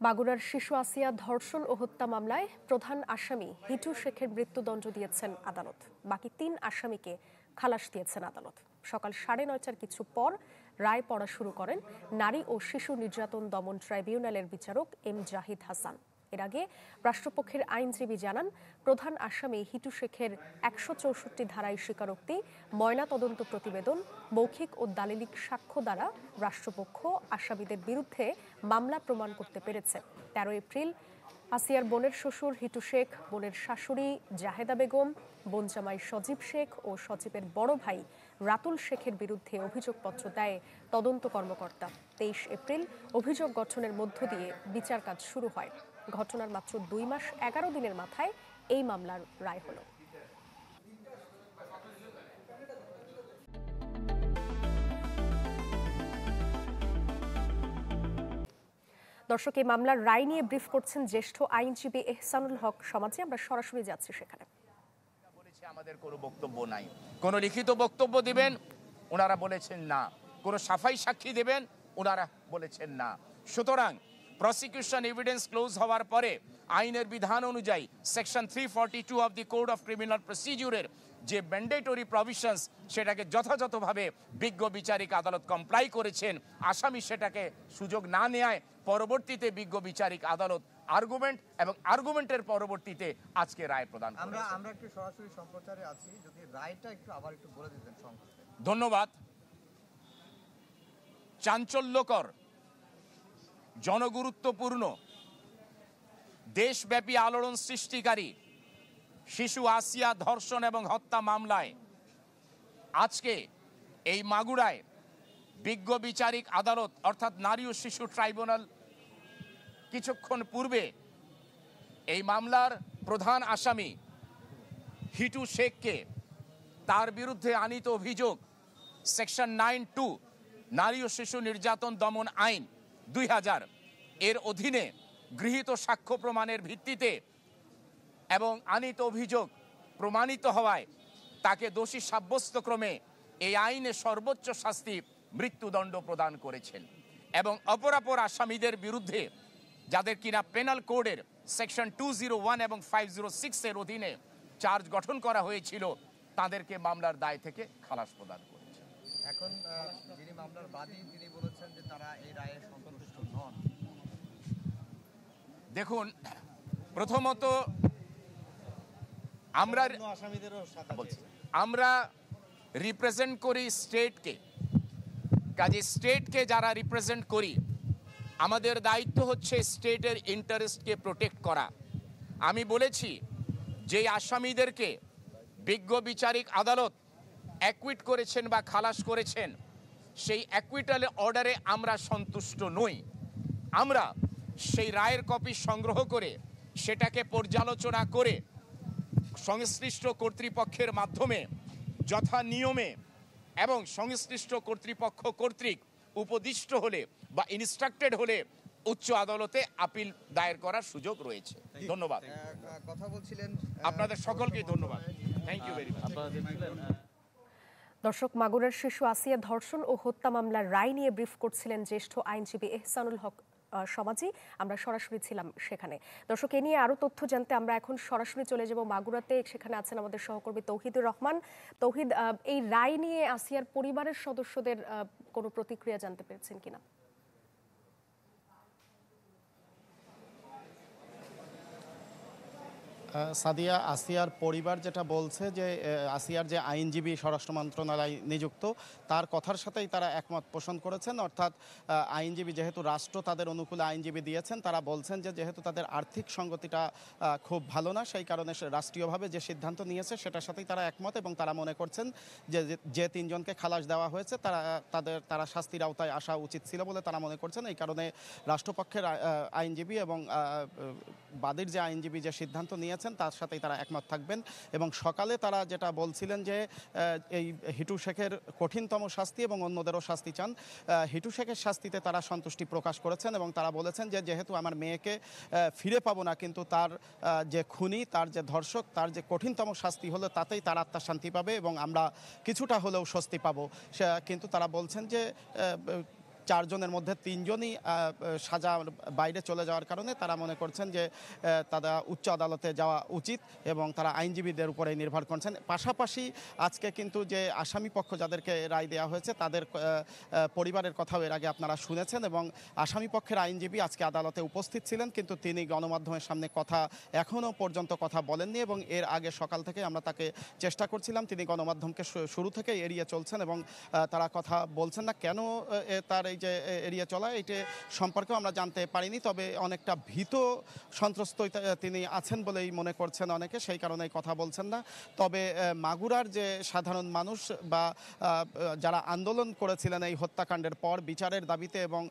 মাগুরার শিশু আসিয়া ধর্ষণ ও হত্যা মামলায় প্রধান আসামি হিটু শেখের মৃত্যুদণ্ড দিয়েছেন আদালত। বাকি ৩ আসামিকে খালাস দিয়েছেন আদালত। সকাল ৯:৩০টার কিছু পর রায় পড়া শুরু করেন নারী ও শিশু নির্যাতন দমন ট্রাইব্যুনালের বিচারক এম জাহিদ হাসান। এর আগে রাষ্ট্রপক্ষের আইনজীবী জানান, প্রধান আসামি হিটু শেখের ১৬৪ ধারায় স্বীকারোক্তি, ময়নাতদন্ত প্রতিবেদন, মৌখিক ও দালিলিক সাক্ষ্য দ্বারা রাষ্ট্রপক্ষ আসামিদের বিরুদ্ধে মামলা প্রমাণ করতে পেরেছে। ১৩ এপ্রিল আসিয়ার বোনের শ্বশুর হিটু শেখ, বোনের শাশুড়ি জাহেদা বেগম, বোন জামাই সজীব শেখ ও সজীবের বড় ভাই রাতুল শেখের বিরুদ্ধে অভিযোগপত্র দেয় তদন্ত কর্মকর্তা। ২৩ এপ্রিল অভিযোগ গঠনের মধ্য দিয়ে বিচার কাজ শুরু হয়। ঘটনার মাত্র ২ মাস ১১ দিনের মাথায় এই মামলার রায় হলো। দর্শক, এই মামলার রায় নিয়ে ব্রিফ করছেন জ্যেষ্ঠ আইনজীবী এহসানুল হক সমাজে। আমরা সরাসরি যাচ্ছি সেখানে। আমাদের কোনো বক্তব্য নাই, কোনো লিখিত বক্তব্য দিবেন ওনারা বলেছেন না, কোনো সাফাই সাক্ষী দেবেন ওনারা বলেছেন না। সুতরাং প্রসিকিউশন এভিডেন্স ক্লোজ হওয়ার পরে আইনের বিধান অনুযায়ী section 342 of the code of criminal প্রসিডিউরের যে ম্যান্ডেটরি প্রভিশনস, সেটাকে যথাযথভাবে বিজ্ঞ বিচারিক আদালত কমপ্লাই করেছেন। আসামি সেটাকে সুযোগ না নেয় পরবর্তীতে বিজ্ঞ বিচারিক আদালত আর্গুমেন্ট এবং আর্গুমেন্টের পরবর্তীতে আজকে রায় প্রদান করেছে। আমরা একটু সরাসরি সম্প্রচারে আছি, যদি রায়টা একটু আবার একটু বলে দিতেন সংক্ষেপে। ধন্যবাদ। চাঞ্চল্যকর, জনগুরুত্বপূর্ণ, দেশব্যাপী আলোড়ন সৃষ্টিকারী শিশু আসিয়া ধর্ষণ এবং হত্যা মামলায় আজকে এই মাগুরায় বিজ্ঞ বিচারিক আদালত অর্থাৎ নারী ও শিশু ট্রাইব্যুনাল কিছুক্ষণ পূর্বে এই মামলার প্রধান আসামি হিটু শেখকে তার বিরুদ্ধে আনীত অভিযোগ সেকশন 9(2) নারী ও শিশু নির্যাতন দমন আইন ২০০০ এর অধীনে গৃহীত সাক্ষ্য প্রমাণের ভিত্তিতে এবং আনীত অভিযোগ প্রমাণিত হওয়ায় তাকে দোষী সাব্যস্তক্রমে এই আইনে সর্বোচ্চ শাস্তি মৃত্যুদণ্ড প্রদান করেছেন। এবং অপরাপর আসামিদের বিরুদ্ধে যাদের কিনা পেনাল কোডের সেকশন 201 এবং 506 এর অধীনে চার্জ গঠন করা হয়েছিল, তাদেরকে মামলার দায় থেকে খালাস প্রদান করেছে। এখন যিনি মামলার বাদী তিনি বলেছেন যে তারা এই রায়ে সন্তুষ্ট নন। দেখুন, প্রথমত আমরা রিপ্রেজেন্ট করি স্টেটকে, কাজে স্টেটকে যারা রিপ্রেজেন্ট করি আমাদের দায়িত্ব হচ্ছে স্টেটের ইন্টারেস্টকে প্রোটেক্ট করা। আমি বলেছি যে আসামিদেরকে বিজ্ঞ বিচারিক আদালত অ্যাকুইট করেছেন বা খালাস করেছেন, সেই অ্যাকুইটাল অর্ডারে আমরা সন্তুষ্ট নই। আমরা সেই রায়ের কপি সংগ্রহ করে সেটাকে পর্যালোচনা করে সংশ্লিষ্ট কর্তৃপক্ষের মাধ্যমে যথা নিয়মে এবং সংশ্লিষ্ট কর্তৃপক্ষ কর্তৃক উপদিষ্ট হলে বা ইনস্ট্রাক্টেড হলে উচ্চ আদালতে আপিল দায়ের করার সুযোগ রয়েছে। ধন্যবাদ। কথা বলছিলেন আপনাদের সকলকেই ধন্যবাদ। Thank you very much. দর্শক, মাগুরার শিশু আসিয়া ধর্ষণ ও হত্যা মামলার রায় নিয়ে ব্রিফ করছিলেন জ্যেষ্ঠ আইনজীবী এহসানুল হক সমাজি। আমরা সরাসরি ছিলাম সেখানে। দর্শক, এ নিয়ে আরো তথ্য জানতে আমরা এখন সরাসরি চলে যাব মাগুরাতে। সেখানে আছেন আমাদের সহকর্মী তৌহিদুর রহমান। তৌহিদ, এই রায় নিয়ে আসিয়ার পরিবারের সদস্যদের কোনো প্রতিক্রিয়া জানতে পেরেছেন কিনা? সাদিয়া, আসিয়ার পরিবার যেটা বলছে যে আসিয়ার যে আইনজীবী স্বরাষ্ট্র মন্ত্রণালয় নিযুক্ত তার কথার সাথেই তারা একমত পোষণ করেছেন। অর্থাৎ আইনজীবী যেহেতু রাষ্ট্র তাদের অনুকূলে আইনজীবী দিয়েছেন, তারা বলছেন যে যেহেতু তাদের আর্থিক সঙ্গতিটা খুব ভালো না, সেই কারণে রাষ্ট্রীয়ভাবে যে সিদ্ধান্ত নিয়েছে সেটার সাথেই তারা একমত এবং তারা মনে করছেন যে ৩ জনকে খালাস দেওয়া হয়েছে তারা শাস্তির আওতায় আসা উচিত ছিল বলে তারা মনে করছেন। এই কারণে রাষ্ট্রপক্ষের আইনজীবী এবং বাদীর যে আইনজীবী যে সিদ্ধান্ত নিয়েছেন তার সাথেই তারা একমত থাকবেন। এবং সকালে তারা যেটা বলছিলেন যে এই হিটু শেখের কঠিনতম শাস্তি এবং অন্যদেরও শাস্তি চান। হিটু শেখের শাস্তিতে তারা সন্তুষ্টি প্রকাশ করেছেন এবং তারা বলেছেন যে যেহেতু আমার মেয়েকে ফিরে পাবো না, কিন্তু তার যে খুনি, তার যে ধর্ষক, তার যে কঠিনতম শাস্তি হলো তাতেই তার আত্মা শান্তি পাবে এবং আমরা কিছুটা হলেও স্বস্তি পাবো। কিন্তু তারা বলছেন যে 4 জনের মধ্যে 3জনই সাজার বাইরে চলে যাওয়ার কারণে তারা মনে করছেন যে তারা উচ্চ আদালতে যাওয়া উচিত এবং তারা আইনজীবীদের উপরে নির্ভর করছেন। পাশাপাশি আজকে কিন্তু যে আসামি পক্ষ যাদেরকে রায় দেওয়া হয়েছে তাদের পরিবারের কথাও এর আগে আপনারা শুনেছেন এবং আসামি পক্ষের আইনজীবী আজকে আদালতে উপস্থিত ছিলেন, কিন্তু তিনি গণমাধ্যমের সামনে এখনও পর্যন্ত কথা বলেননি এবং এর আগে সকাল থেকে আমরা তাকে চেষ্টা করছিলাম, তিনি গণমাধ্যমকে শুরু থেকে এড়িয়ে চলছেন এবং তারা কথা বলছেন না। কেন তার এই যে এড়িয়ে চলা এটি সম্পর্কেও আমরা জানতে পারিনি, তবে অনেকটা ভীত সন্ত্রস্ত তিনি আছেন বলেই মনে করছেন অনেকে, সেই কারণেই কথা বলছেন না। তবে মাগুরার যে সাধারণ মানুষ বা যারা আন্দোলন করেছিলেন এই হত্যাকাণ্ডের পর বিচারের দাবিতে এবং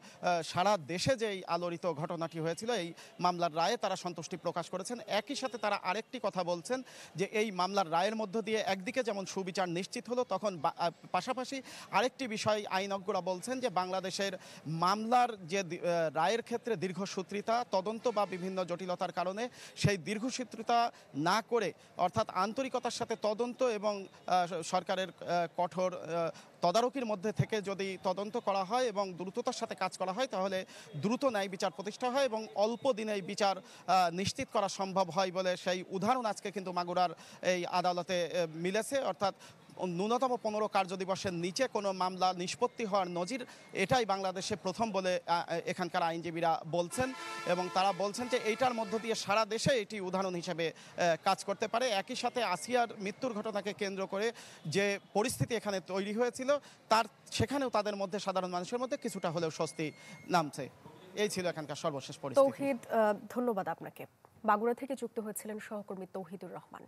সারা দেশে যেই আলোড়িত ঘটনাটি হয়েছিল এই মামলার রায়ে তারা সন্তুষ্টি প্রকাশ করেছেন। একই সাথে তারা আরেকটি কথা বলছেন যে এই মামলার রায়ের মধ্য দিয়ে একদিকে যেমন সুবিচার নিশ্চিত হলো, তখন পাশাপাশি আরেকটি বিষয় আইনজ্ঞরা বলছেন যে বাংলাদেশের মামলার যে রায়ের ক্ষেত্রে দীর্ঘসূত্রিতা, তদন্ত বা বিভিন্ন জটিলতার কারণে সেই দীর্ঘসূত্রিতা না করে অর্থাৎ আন্তরিকতার সাথে তদন্ত এবং সরকারের কঠোর তদারকির মধ্যে থেকে যদি তদন্ত করা হয় এবং দ্রুততার সাথে কাজ করা হয় তাহলে দ্রুত ন্যায় বিচার প্রতিষ্ঠা হয় এবং অল্প দিনেই বিচার নিশ্চিত করা সম্ভব হয় বলে সেই উদাহরণ আজকে কিন্তু মাগুরার এই আদালতে মিলেছে। অর্থাৎ ন্যূনতম 15 কার্যদিবসের নিচে কোনো মামলা নিষ্পত্তি হওয়ার নজির এটাই বাংলাদেশে প্রথম বলে এখানকার আইনজীবীরা বলছেন এবং তারা বলছেন যে এইটার মধ্য দিয়ে সারা দেশে এটি উদাহরণ হিসেবে কাজ করতে পারে। একই সাথে আসিয়ার মৃত্যুর ঘটনাকে কেন্দ্র করে যে পরিস্থিতি এখানে তৈরি হয়েছিল সেখানেও তাদের মধ্যে, সাধারণ মানুষের মধ্যে কিছুটা হলেও স্বস্তি নামছে। এই ছিল এখানকার সর্বশেষ পরিস্থিতি। তৌহিদ, ধন্যবাদ আপনাকে। মাগুরা থেকে যুক্ত হয়েছিলেন সহকর্মী তৌহিদুর রহমান।